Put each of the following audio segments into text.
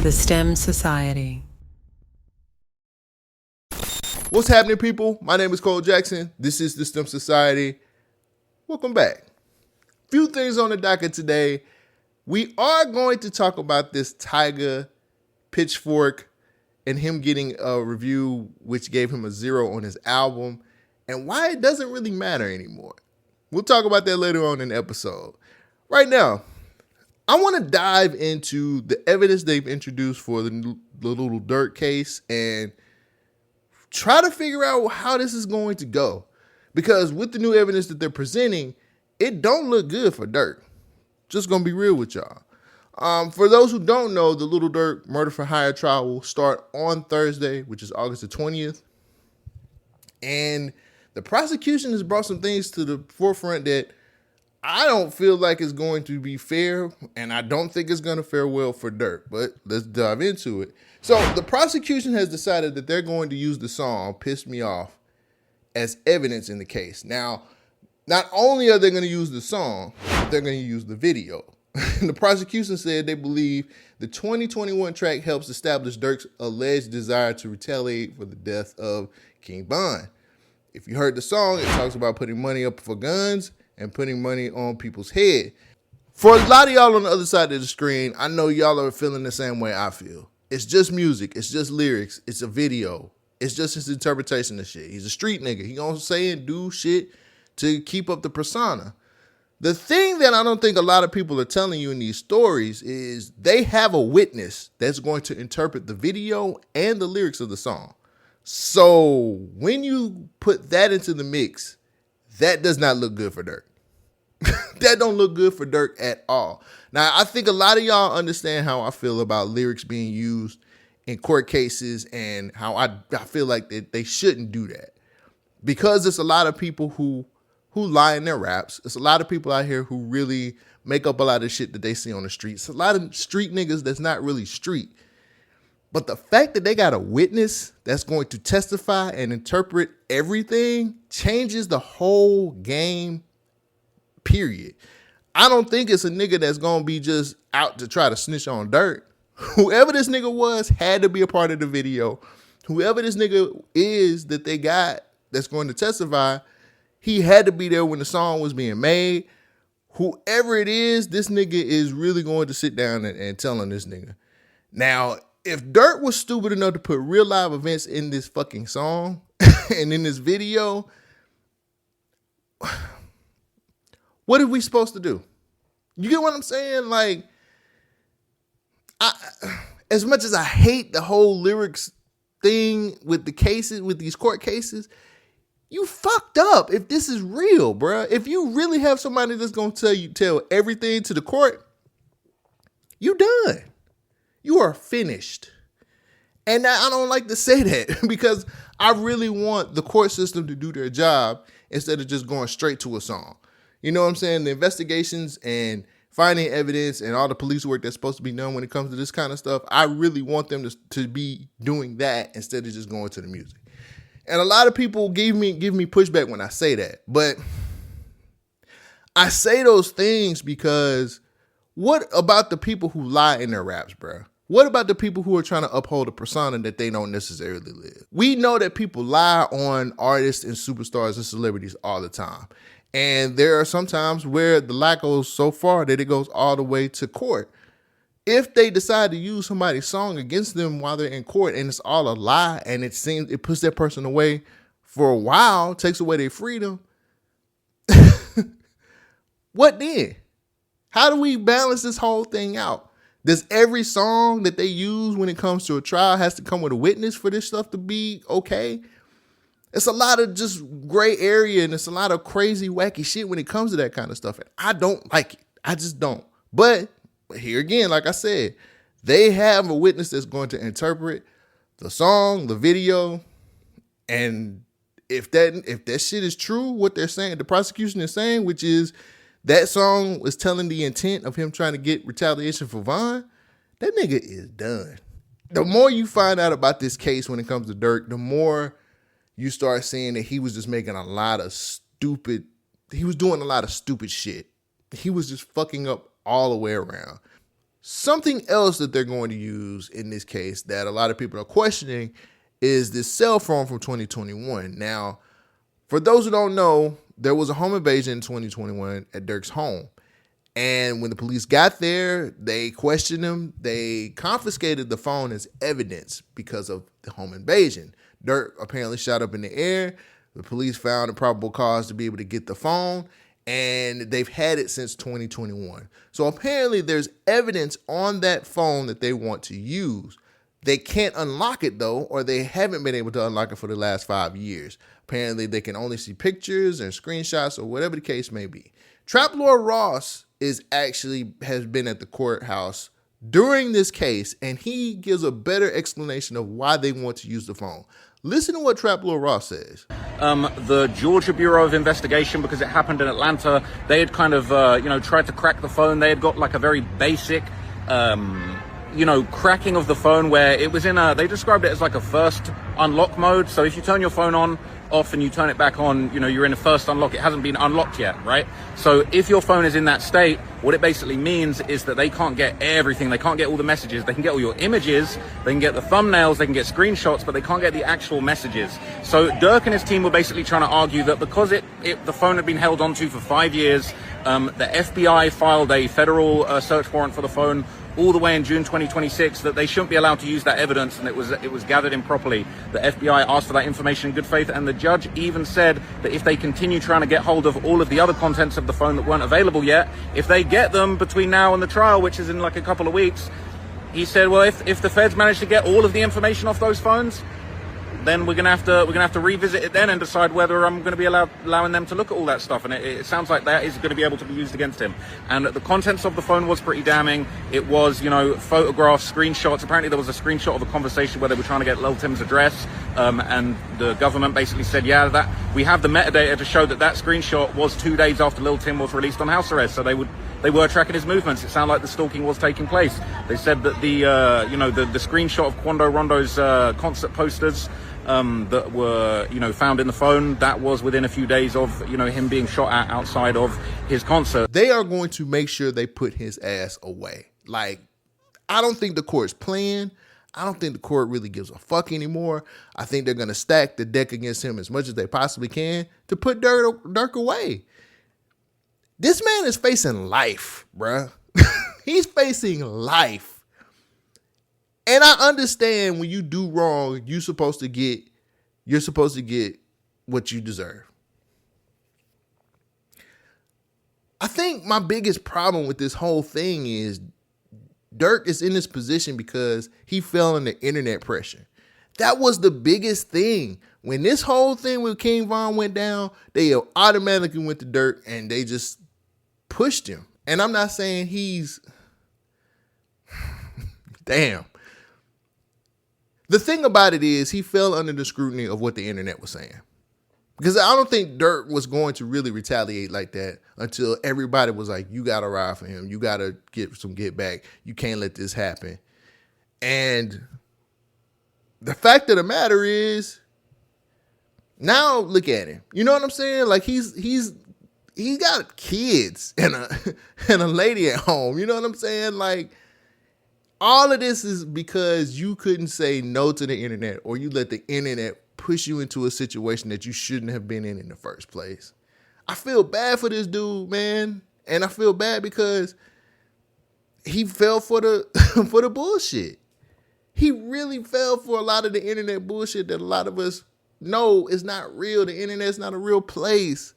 The STEM Society. What's happening, people? My name is Cole Jackson. This is the STEM Society. Welcome back. Few things on the docket today. We are going to talk about this Tyga Pithcfork and him getting a review which gave him a 0 on his album and why it doesn't really matter anymore. We'll talk about that later on in the episode. Right now, I want to dive into the evidence they've introduced for the Lil Durk case and try to figure out how this is going to go. Because with the new evidence that they're presenting, it don't look good for Durk. Just going to be real with y'all. For those who don't know, the Lil Durk murder for hire trial will start on Thursday, which is August the 20th. And the prosecution has brought some things to the forefront that I don't feel like it's going to be fair, and I don't think it's going to fare well for Durk, but let's dive into it. So the prosecution has decided that they're going to use the song Piss Me Off as evidence in the case. Now, not only are they going to use the song, but they're going to use the video. The prosecution said they believe the 2021 track helps establish Durk's alleged desire to retaliate for the death of King Von. If you heard the song, it talks about putting money up for guns and putting money on people's head. For a lot of y'all on the other side of the screen, I know y'all are feeling the same way I feel. It's just music. It's just lyrics. It's a video. It's just his interpretation of shit. He's a street nigga. He gonna say and do shit to keep up the persona. The thing that I don't think a lot of people are telling you in these stories is they have a witness that's going to interpret the video and the lyrics of the song. So when you put that into the mix, that does not look good for Durk. That don't look good for Durk at all. Now, I think a lot of y'all understand how I feel about lyrics being used in court cases and how I feel like that they shouldn't do that. Because there's a lot of people who lie in their raps. There's a lot of people out here who really make up a lot of shit that they see on the streets. A lot of street niggas that's not really street. But the fact that they got a witness that's going to testify and interpret everything changes the whole game, period. I don't think it's a nigga that's going to be just out to try to snitch on Durk. Whoever this nigga was had to be a part of the video. Whoever this nigga is that they got that's going to testify, he had to be there when the song was being made. Whoever it is, this nigga is really going to sit down and tell on this nigga. Now, if Durk was stupid enough to put real live events in this fucking song and in this video, what are we supposed to do? You get what I'm saying? Like, as much as I hate the whole lyrics thing with the cases, with these court cases, you fucked up if this is real, bruh. If you really have somebody that's going to tell everything to the court, you done. You are finished. And I don't like to say that because I really want the court system to do their job instead of just going straight to a song. You know what I'm saying? The investigations and finding evidence and all the police work that's supposed to be done when it comes to this kind of stuff, I really want them to be doing that instead of just going to the music. And a lot of people give me pushback when I say that. But I say those things because what about the people who lie in their raps, bro? What about the people who are trying to uphold a persona that they don't necessarily live? We know that people lie on artists and superstars and celebrities all the time. And there are some times where the lie goes so far that it goes all the way to court. If they decide to use somebody's song against them while they're in court and it's all a lie and it puts that person away for a while, takes away their freedom, what then? How do we balance this whole thing out? Does every song that they use when it comes to a trial has to come with a witness for this stuff to be okay? It's a lot of just gray area and it's a lot of crazy, wacky shit when it comes to that kind of stuff. And I don't like it. I just don't. But here again, like I said, they have a witness that's going to interpret the song, the video, and if that shit is true, what they're saying, the prosecution is saying, which is that song was telling the intent of him trying to get retaliation for Von, that nigga is done. The more you find out about this case when it comes to Durk, the more you start seeing that he was just making a lot of stupid, he was doing a lot of stupid shit. He was just fucking up all the way around. Something else that they're going to use in this case that a lot of people are questioning is this cell phone from 2021. Now, for those who don't know, there was a home invasion in 2021 at Durk's home. And when the police got there, they questioned him. They confiscated the phone as evidence because of the home invasion. Durk apparently shot up in the air. The police found a probable cause to be able to get the phone, and they've had it since 2021. So apparently there's evidence on that phone that they want to use. They can't unlock it, though, or they haven't been able to unlock it for the last 5 years. Apparently they can only see pictures and screenshots or whatever the case may be. Trap Lord Ross has been at the courthouse during this case, and he gives a better explanation of why they want to use the phone. Listen to what Trap Lord Ross says. The Georgia Bureau of Investigation, because it happened in Atlanta, they had kind of, tried to crack the phone. They had got like a very basic, cracking of the phone where it was they described it as like a first unlock mode. So if you turn your phone off and you turn it back on, you're in a first unlock. It hasn't been unlocked yet, right? So if your phone is in that state, what it basically means is that they can't get everything. They can't get all the messages. They can get all your images. They can get the thumbnails. They can get screenshots, but they can't get the actual messages. So Durk and his team were basically trying to argue that because the phone had been held onto for 5 years, the FBI filed a federal search warrant for the phone all the way in June 2026, that they shouldn't be allowed to use that evidence, and it was gathered improperly. The FBI asked for that information in good faith, and the judge even said that if they continue trying to get hold of all of the other contents of the phone that weren't available yet, if they get them between now and the trial, which is in like a couple of weeks, he said, well, if the feds manage to get all of the information off those phones, then we're gonna have to revisit it then and decide whether I'm gonna be allowing them to look at all that stuff. And it sounds like that is going to be able to be used against him. And the contents of the phone was pretty damning. It was, photographs, screenshots. Apparently there was a screenshot of a conversation where they were trying to get Lil Tim's address, and the government basically said, yeah, that we have the metadata to show that screenshot was 2 days after Lil Tim was released on house arrest. So they were tracking his movements. It sounded like the stalking was taking place. They said that the screenshot of Quando Rondo's concert posters that were, found in the phone, that was within a few days of, him being shot at outside of his concert. They are going to make sure they put his ass away. Like, I don't think the court's playing. I don't think the court really gives a fuck anymore. I think they're going to stack the deck against him as much as they possibly can to put Durk away. This man is facing life, bruh. He's facing life. And I understand when you do wrong, you're supposed to get what you deserve. I think my biggest problem with this whole thing is Durk is in this position because he fell under internet pressure. That was the biggest thing. When this whole thing with King Von went down, they automatically went to Durk and they just pushed him. And I'm not saying he's damn. The thing about it is he fell under the scrutiny of what the internet was saying. Because I don't think Durk was going to really retaliate like that until everybody was like, you got to ride for him. You got to get some get back. You can't let this happen. And the fact of the matter is, now look at him. You know what I'm saying? Like he got kids and a lady at home. You know what I'm saying? Like, all of this is because you couldn't say no to the internet, or you let the internet push you into a situation that you shouldn't have been in the first place. I feel bad for this dude, man. And I feel bad because he fell for the for the bullshit. He really fell for a lot of the internet bullshit that a lot of us know is not real. The internet's not a real place.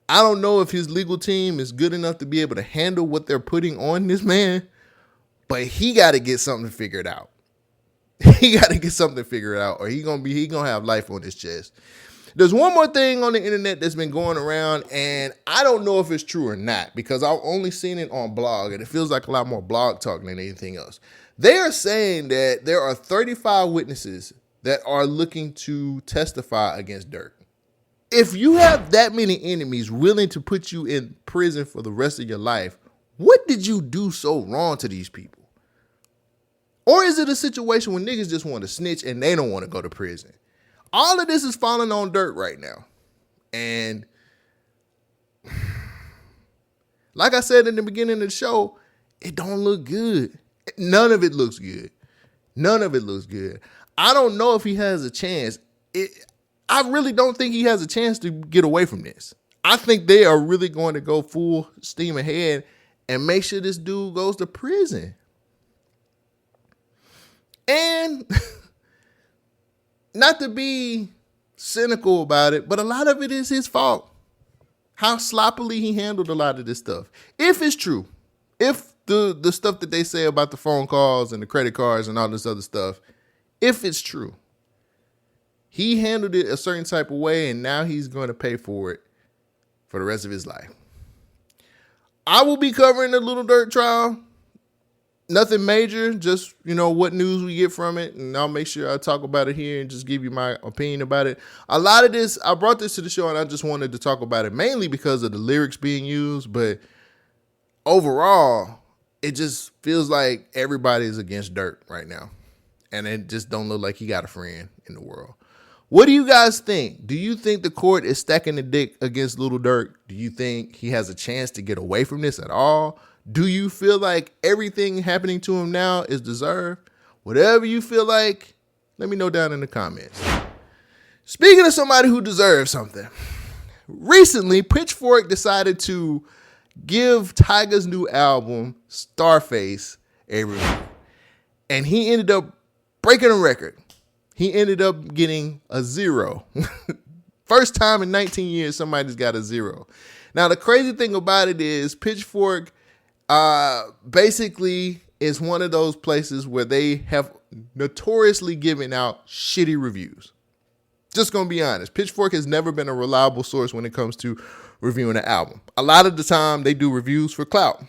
I don't know if his legal team is good enough to be able to handle what they're putting on this man. But he got to get something figured out. He got to get something figured out, or he gonna have life on his chest. There's one more thing on the internet that's been going around, and I don't know if it's true or not because I've only seen it on blog, and it feels like a lot more blog talk than anything else. They are saying that there are 35 witnesses that are looking to testify against Durk. If you have that many enemies willing to put you in prison for the rest of your life, what did you do so wrong to these people? Or is it a situation where niggas just want to snitch and they don't want to go to prison? All of this is falling on Durk right now. And like I said in the beginning of the show, it don't look good. None of it looks good. None of it looks good. I don't know if he has a chance. I really don't think he has a chance to get away from this. I think they are really going to go full steam ahead and make sure this dude goes to prison. And not to be cynical about it, but a lot of it is his fault. How sloppily he handled a lot of this stuff. If it's true, if the stuff that they say about the phone calls and the credit cards and all this other stuff, if it's true, he handled it a certain type of way and now he's going to pay for it for the rest of his life. I will be covering the Lil Durk trial. Nothing major, just, what news we get from it. And I'll make sure I talk about it here and just give you my opinion about it. A lot of this, I brought this to the show and I just wanted to talk about it mainly because of the lyrics being used. But overall, it just feels like everybody is against Durk right now. And it just don't look like he got a friend in the world. What do you guys think? Do you think the court is stacking the dick against Lil Durk? Do you think he has a chance to get away from this at all? Do you feel like everything happening to him now is deserved? Whatever you feel like, let me know down in the comments. Speaking of somebody who deserves something, recently Pithcfork decided to give Tyga's new album, TARFACE, a review. And he ended up breaking a record. He ended up getting a 0. First time in 19 years somebody's got a 0. Now, the crazy thing about it is Pithcfork basically is one of those places where they have notoriously given out shitty reviews. Just gonna be honest. Pithcfork has never been a reliable source when it comes to reviewing an album. A lot of the time they do reviews for clout.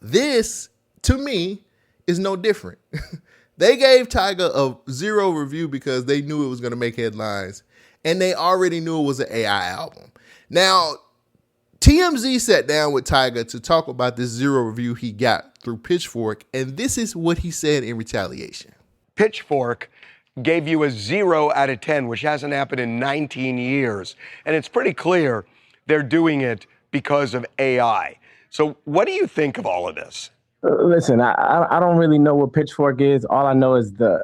This, to me, is no different. They gave Tyga a 0 review because they knew it was gonna make headlines and they already knew it was an AI album. Now, TMZ sat down with Tyga to talk about this 0 review he got through Pithcfork, and this is what he said in retaliation. Pithcfork gave you a 0 out of 10, which hasn't happened in 19 years. And it's pretty clear they're doing it because of AI. So what do you think of all of this? Listen, I don't really know what Pithcfork is. All I know is the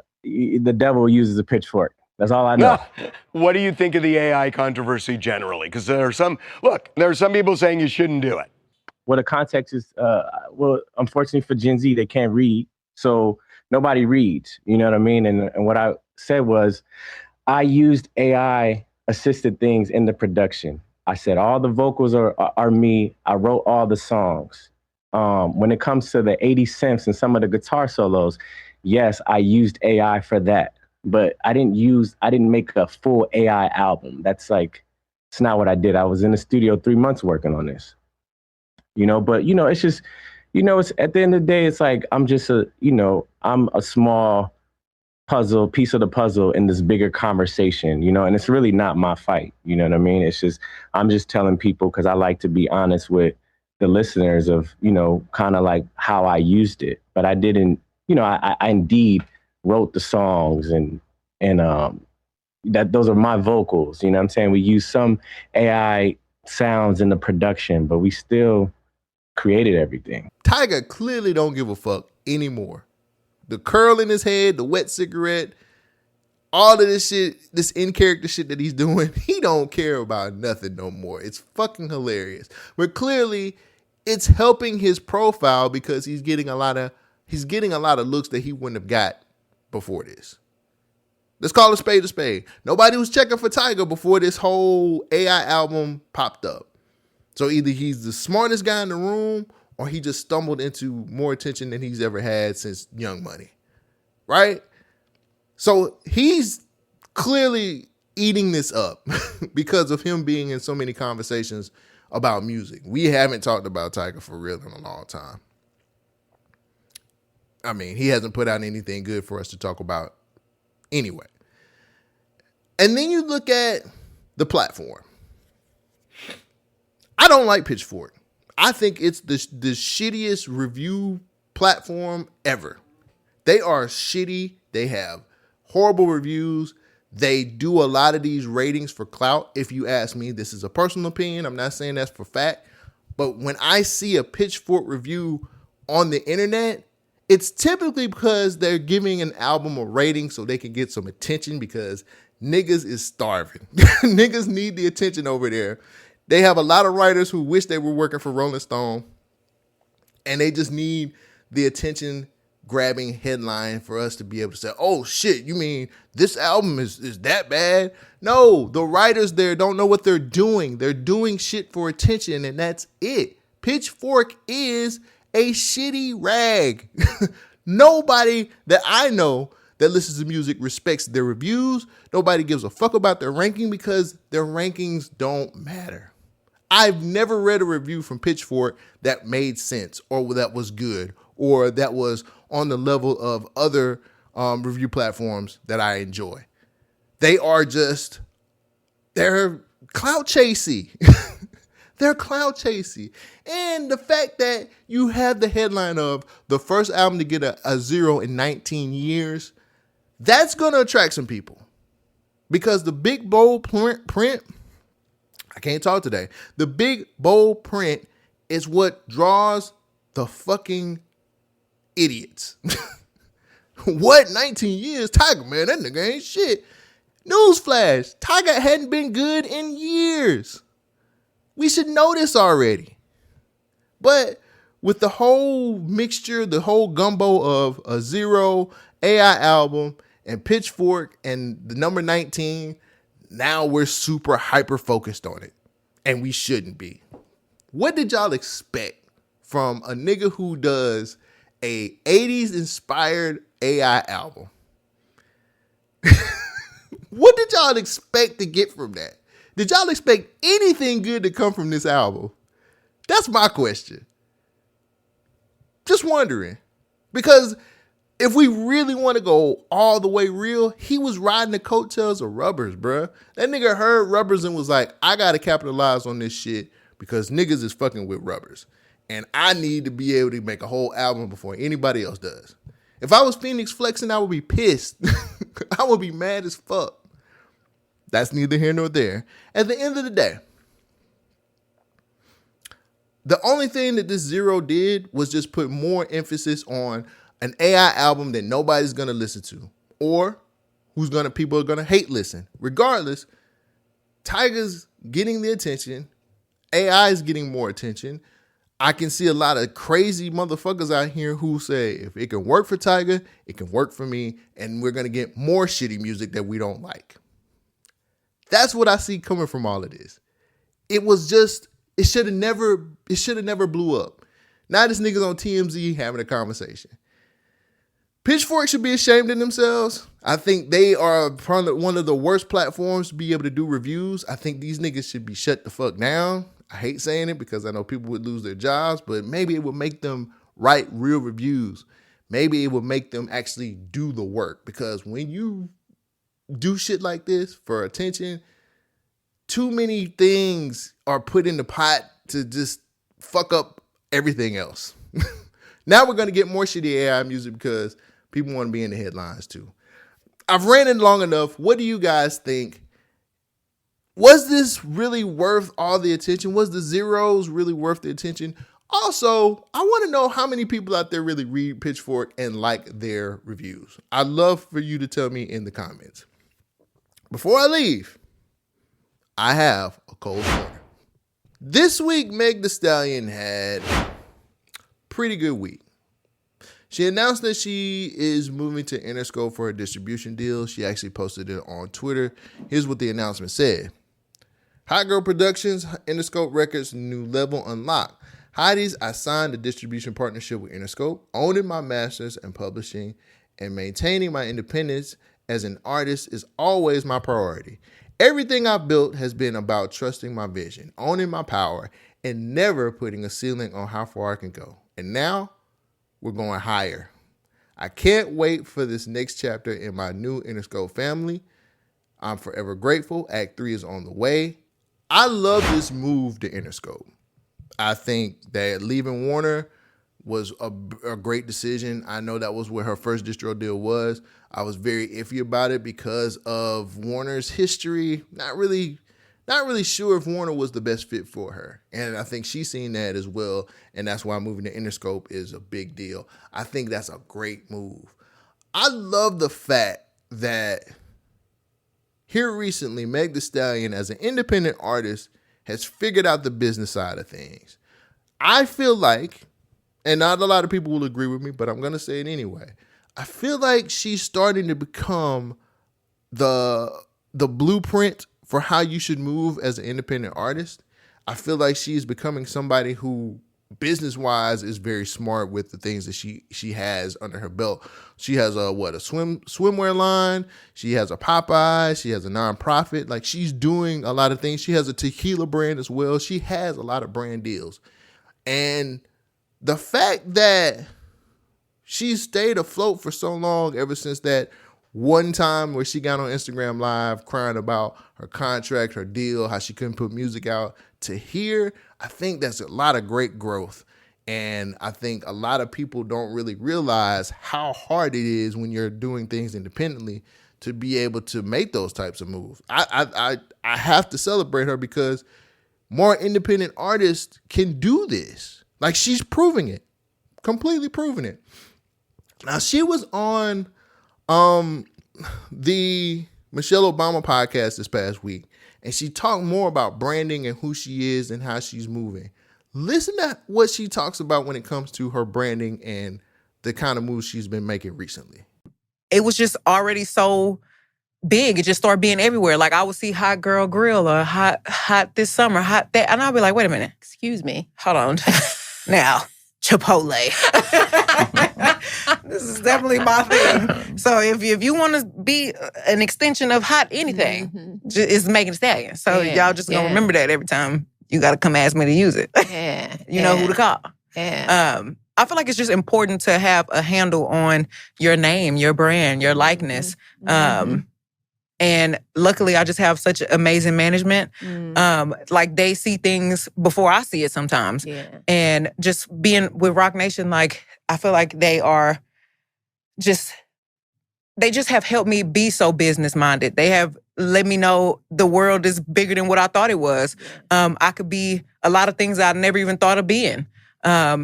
devil uses a pitchfork. That's all I know. What do you think of the AI controversy generally? Because there are some people saying you shouldn't do it. Well, the context is, unfortunately for Gen Z, they can't read. So nobody reads, you know what I mean? And what I said was, I used AI assisted things in the production. I said, all the vocals are me. I wrote all the songs. When it comes to the 80 cents and some of the guitar solos, yes, I used AI for that. But I didn't make a full AI album. It's not what I did. I was in the studio 3 months working on this, but it's just, it's at the end of the day, it's like, I'm just I'm a small piece of the puzzle in this bigger conversation, and it's really not my fight. You know what I mean? It's just, I'm just telling people, cause I like to be honest with the listeners of, kind of like how I used it, but I didn't, I indeed wrote the songs and that those are my vocals. You know what I'm saying? We use some AI sounds in the production, but we still created everything. Tyga clearly don't give a fuck anymore. The curl in his head, the wet cigarette, all of this shit, this in-character shit that he's doing, he don't care about nothing no more. It's fucking hilarious. But clearly it's helping his profile because he's getting a lot of looks that he wouldn't have got before this. Let's call a spade a spade. Nobody was checking for Tyga before this whole AI album popped up. So either he's the smartest guy in the room or he just stumbled into more attention than he's ever had since Young Money, right? So he's clearly eating this up because of him being in so many conversations about music. We haven't talked about Tyga for real in a long time. I mean, he hasn't put out anything good for us to talk about anyway. And then you look at the platform. I don't like Pithcfork. I think it's the shittiest review platform ever. They are shitty. They have horrible reviews. They do a lot of these ratings for clout. If you ask me, this is a personal opinion. I'm not saying that's for fact. But when I see a Pithcfork review on the internet, it's typically because they're giving an album a rating so they can get some attention because niggas is starving. Niggas need the attention over there. They have a lot of writers who wish they were working for Rolling Stone, and they just need the attention grabbing headline for us to be able to say, oh shit, you mean this album is that bad? No, the writers there don't know what they're doing. They're doing shit for attention, and that's it. Pithcfork is a shitty rag. Nobody that I know that listens to music respects their reviews. Nobody gives a fuck about their ranking because their rankings don't matter. I've never read a review from Pithcfork that made sense or that was good or that was on the level of other review platforms that I enjoy. They're clout chasey. They're clout chasey. And the fact that you have the headline of the first album to get a 0 in 19 years, that's going to attract some people. Because the big bold print, I can't talk today. The big bold print is what draws the fucking idiots. What? 19 years? Tyga, man, that nigga ain't shit. Newsflash, Tyga hadn't been good in years. We should know this already. But with the whole mixture, the whole gumbo of a 0 AI album and Pithcfork and the number 19, now we're super hyper focused on it. And we shouldn't be. What did y'all expect from a nigga who does a 80s inspired AI album? What did y'all expect to get from that? Did y'all expect anything good to come from this album? That's my question. Just wondering. Because if we really want to go all the way real, he was riding the coattails of Rubbers, bruh. That nigga heard Rubbers and was like, I got to capitalize on this shit because niggas is fucking with Rubbers. And I need to be able to make a whole album before anybody else does. If I was Phoenix flexing, I would be pissed. I would be mad as fuck. That's neither here nor there. At the end of the day, the only thing that this 0 did was just put more emphasis on an AI album that nobody's going to listen to or people are going to hate listen. Regardless, Tyga's getting the attention. AI is getting more attention. I can see a lot of crazy motherfuckers out here who say, if it can work for Tyga, it can work for me, and we're going to get more shitty music that we don't like. That's what I see coming from all of this. It should have never blew up. Now this nigga's on TMZ having a conversation. Pithcfork should be ashamed of themselves. I think they are probably one of the worst platforms to be able to do reviews. I think these niggas should be shut the fuck down. I hate saying it because I know people would lose their jobs, but maybe it would make them write real reviews. Maybe it would make them actually do the work, because when you do shit like this for attention, too many things are put in the pot to just fuck up everything else. Now we're going to get more shitty AI music because people want to be in the headlines too. I've ranted long enough. What do you guys think? Was this really worth all the attention? Was the zeros really worth the attention? Also, I want to know how many people out there really read Pithcfork and like their reviews. I'd love for you to tell me in the comments. Before I leave, I have a cold corner. This week, Megan Thee Stallion had a pretty good week. She announced that she is moving to Interscope for a distribution deal. She actually posted it on Twitter. Here's what the announcement said. Hot Girl Productions, Interscope Records, new level unlocked. Heidi's, I signed a distribution partnership with Interscope, owning my masters and publishing and maintaining my independence as an artist is always my priority. Everything I've built has been about trusting my vision, owning my power, and never putting a ceiling on how far I can go. And now we're going higher. I can't wait for this next chapter in my new Interscope family. I'm forever grateful. Act 3 is on the way. I love this move to Interscope. I think that leaving Warner was a great decision. I know that was where her first distro deal was. I was very iffy about it because of Warner's history. Not really not really sure if Warner was the best fit for her. And I think she's seen that as well. And that's why moving to Interscope is a big deal. I think that's a great move. I love the fact that here recently, Meg Thee Stallion, as an independent artist, has figured out the business side of things. I feel like, and not a lot of people will agree with me, but I'm going to say it anyway. I feel like she's starting to become the blueprint for how you should move as an independent artist. I feel like she's becoming somebody who, business-wise, is very smart with the things that she has under her belt. She has a swimwear line. She has a Popeye. She has a nonprofit. Like, she's doing a lot of things. She has a tequila brand as well. She has a lot of brand deals. And the fact that she stayed afloat for so long, ever since that one time where she got on Instagram Live crying about her contract, her deal, how she couldn't put music out, to here, I think that's a lot of great growth. And I think a lot of people don't really realize how hard it is when you're doing things independently to be able to make those types of moves. I have to celebrate her, because more independent artists can do this. Like, she's proving it, completely proving it. Now, she was on the Michelle Obama podcast this past week, and she talked more about branding and who she is and how she's moving. Listen to what she talks about when it comes to her branding and the kind of moves she's been making recently. It was just already so big. It just started being everywhere. Like, I would see Hot Girl Grill or hot this summer, hot that. And I'd be like, wait a minute, excuse me, hold on. Now, Chipotle. This is definitely my thing. So if you want to be an extension of hot anything, it's Megan Thee Stallion. So y'all just gonna remember that every time you got to come ask me to use it. You know who to call. I feel like it's just important to have a handle on your name, your brand, your likeness. And luckily, I just have such amazing management. Like, they see things before I see it sometimes. And just being with Roc Nation, like, I feel like they just have helped me be so business-minded. They have let me know the world is bigger than what I thought it was. I could be a lot of things I never even thought of being.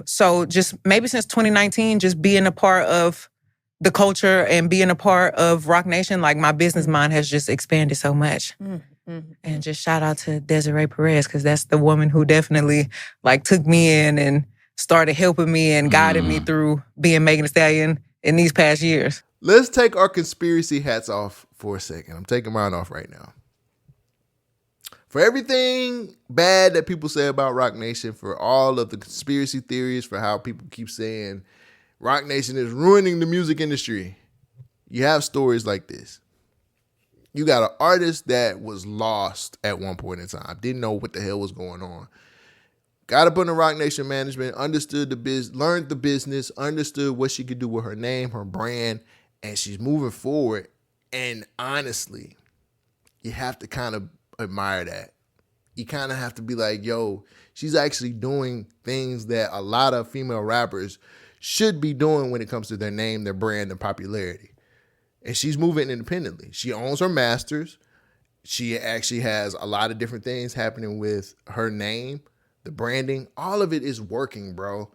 So just maybe since 2019, just being a part of the culture and being a part of Roc Nation, like, my business mind has just expanded so much. And just shout out to Desiree Perez, because that's the woman who definitely, like, took me in and started helping me and guided me through being Megan Thee Stallion in these past years. Let's take our conspiracy hats off for a second. I'm taking mine off right now. For everything bad that people say about Roc Nation, for all of the conspiracy theories, for how people keep saying Roc Nation is ruining the music industry, you have stories like this. You got an artist that was lost at one point in time, didn't know what the hell was going on. Got up under Roc Nation management, understood the biz, learned the business, understood what she could do with her name, her brand, and she's moving forward. And honestly, you have to kind of admire that. You kind of have to be like, yo, she's actually doing things that a lot of female rappers should be doing when it comes to their name, their brand, their popularity. And she's moving independently. She owns her masters. She actually has a lot of different things happening with her name, the branding. All of it is working, bro.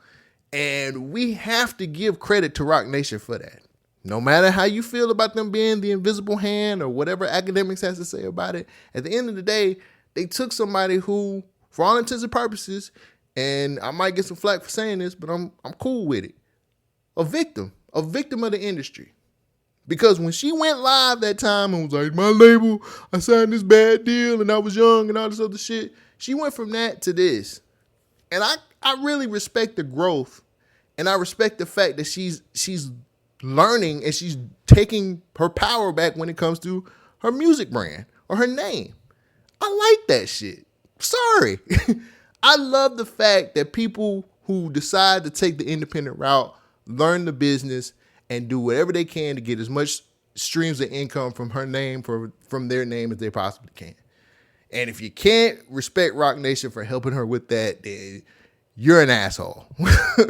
And we have to give credit to Roc Nation for that. No matter how you feel about them being the invisible hand or whatever academics has to say about it, at the end of the day, they took somebody who, for all intents and purposes, and I might get some flack for saying this, but I'm cool with it, a victim of the industry. Because when she went live that time and was like, my label, I signed this bad deal and I was young and all this other shit, she went from that to this. And I really respect the growth, and I respect the fact that she's learning and she's taking her power back when it comes to her music brand or her name. I like that shit. Sorry. I love the fact that people who decide to take the independent route learn the business and do whatever they can to get as much streams of income from her name, from their name, as they possibly can. And if you can't respect Roc Nation for helping her with that, then you're an asshole.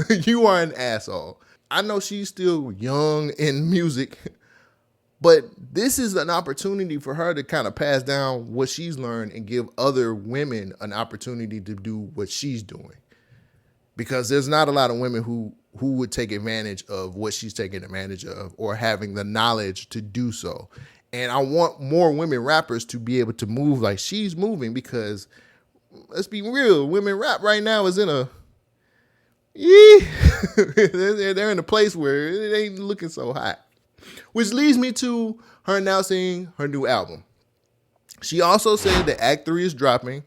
You are an asshole. I know she's still young in music, But this is an opportunity for her to kind of pass down what she's learned and give other women an opportunity to do what she's doing. Because there's not a lot of women who would take advantage of what she's taking advantage of or having the knowledge to do so. And I want more women rappers to be able to move like she's moving, because let's be real, women rap right now is in a they're in a place where it ain't looking so hot. Which leads me to her announcing her new album. She also said that Act 3 is dropping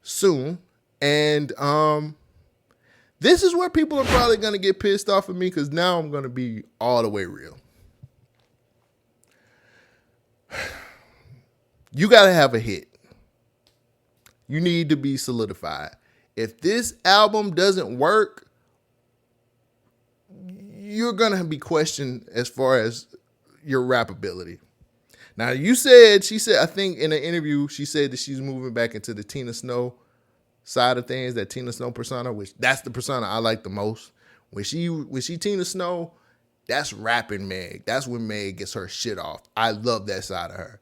soon. And this is where people are probably going to get pissed off at me, because now I'm going to be all the way real. You got to have a hit. You need to be solidified. If this album doesn't work, you're going to be questioned as far as your rap ability. Now, she said, I think in an interview, she said that she's moving back into the Tina Snow side of things, that Tina Snow persona, which that's the persona I like the most. When she Tina Snow, that's rapping Meg. That's when Meg gets her shit off. I love that side of her.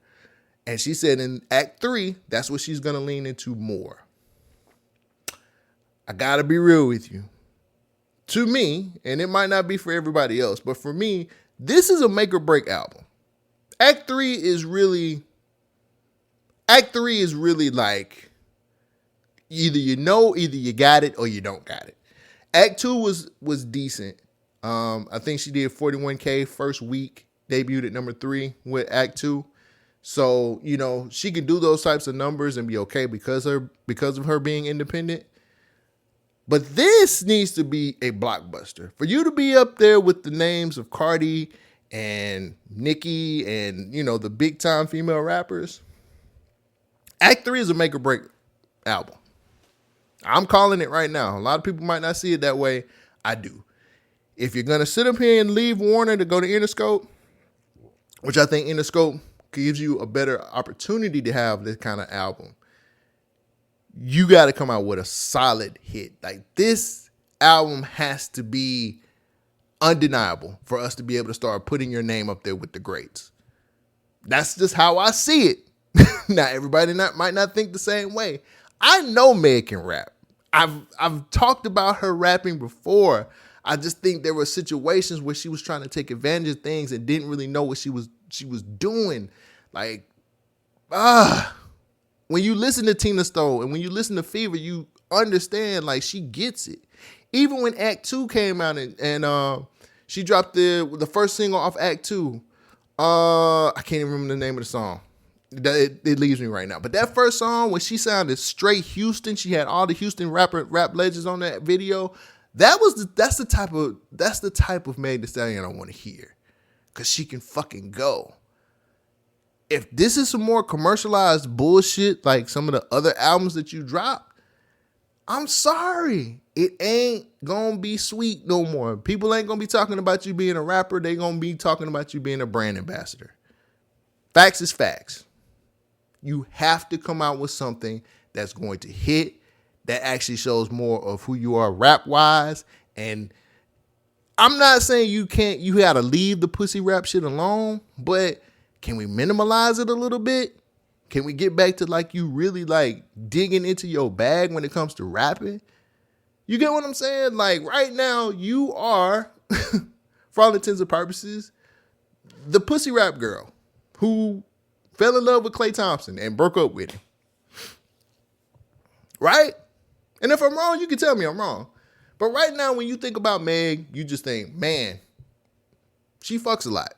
And she said in Act 3, that's what she's going to lean into more. I got to be real with you. To me, and it might not be for everybody else, but for me, this is a make or break album. Act 3 is really like either you got it or you don't got it. Act 2 was decent. I think she did 41K first week, debuted at number 3 with Act 2. So, she can do those types of numbers and be okay because of her being independent. But this needs to be a blockbuster. For you to be up there with the names of Cardi and Nicki and, the big time female rappers, Act 3 is a make or break album. I'm calling it right now. A lot of people might not see it that way. I do. If you're going to sit up here and leave Warner to go to Interscope, which I think Interscope gives you a better opportunity to have this kind of album, you got to come out with a solid hit. Like, this album has to be undeniable for us to be able to start putting your name up there with the greats. That's just how I see it. Now, everybody might not think the same way. I know Meg can rap. I've talked about her rapping before. I just think there were situations where she was trying to take advantage of things and didn't really know what she was doing. Like, when you listen to Tina Snow and when you listen to Fever, you understand, like, she gets it. Even when Act 2 came out and she dropped the first single off Act 2. I can't even remember the name of the song. It leaves me right now. But that first song, when she sounded straight Houston, she had all the Houston rap legends on that video. That's the type of Megan Thee Stallion I want to hear, because she can fucking go. If this is some more commercialized bullshit like some of the other albums that you dropped, I'm sorry. It ain't gonna be sweet no more. People ain't gonna be talking about you being a rapper. They gonna be talking about you being a brand ambassador. Facts is facts. You have to come out with something that's going to hit, that actually shows more of who you are rap-wise. And I'm not saying you gotta leave the pussy rap shit alone, but can we minimalize it a little bit? Can we get back to like you really like digging into your bag when it comes to rapping? You get what I'm saying? Like, right now you are, for all intents and purposes, the pussy rap girl who fell in love with Klay Thompson and broke up with him. Right? And if I'm wrong, you can tell me I'm wrong. But right now, when you think about Meg, you just think, man, she fucks a lot.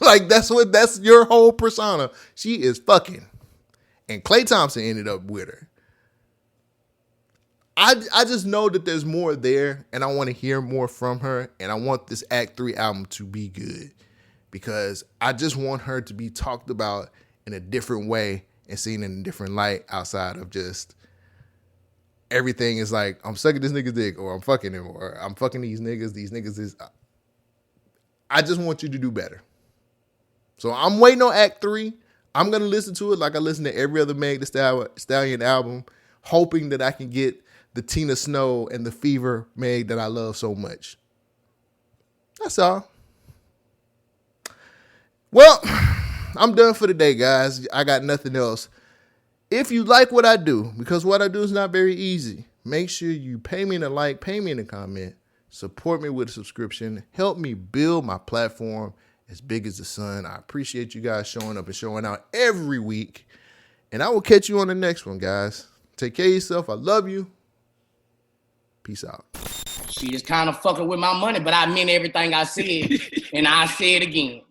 Like, that's your whole persona. She is fucking. And Klay Thompson ended up with her. I just know that there's more there, and I want to hear more from her, and I want this Act 3 album to be good, because I just want her to be talked about in a different way and seen in a different light outside of just everything is like, I'm sucking this nigga's dick, or I'm fucking him, or I'm fucking these niggas is. I just want you to do better. So I'm waiting on Act 3. I'm going to listen to it like I listen to every other Meg Thee Stallion album, hoping that I can get the Tina Snow and the Fever Meg that I love so much. That's all. Well, I'm done for the day, guys. I got nothing else. If you like what I do, because what I do is not very easy, make sure you pay me in a like, pay me in a comment, support me with a subscription, help me build my platform as big as the sun. I appreciate you guys showing up and showing out every week. And I will catch you on the next one, guys. Take care of yourself. I love you. Peace out. She is kind of fucking with my money, but I meant everything I said, and I say it again.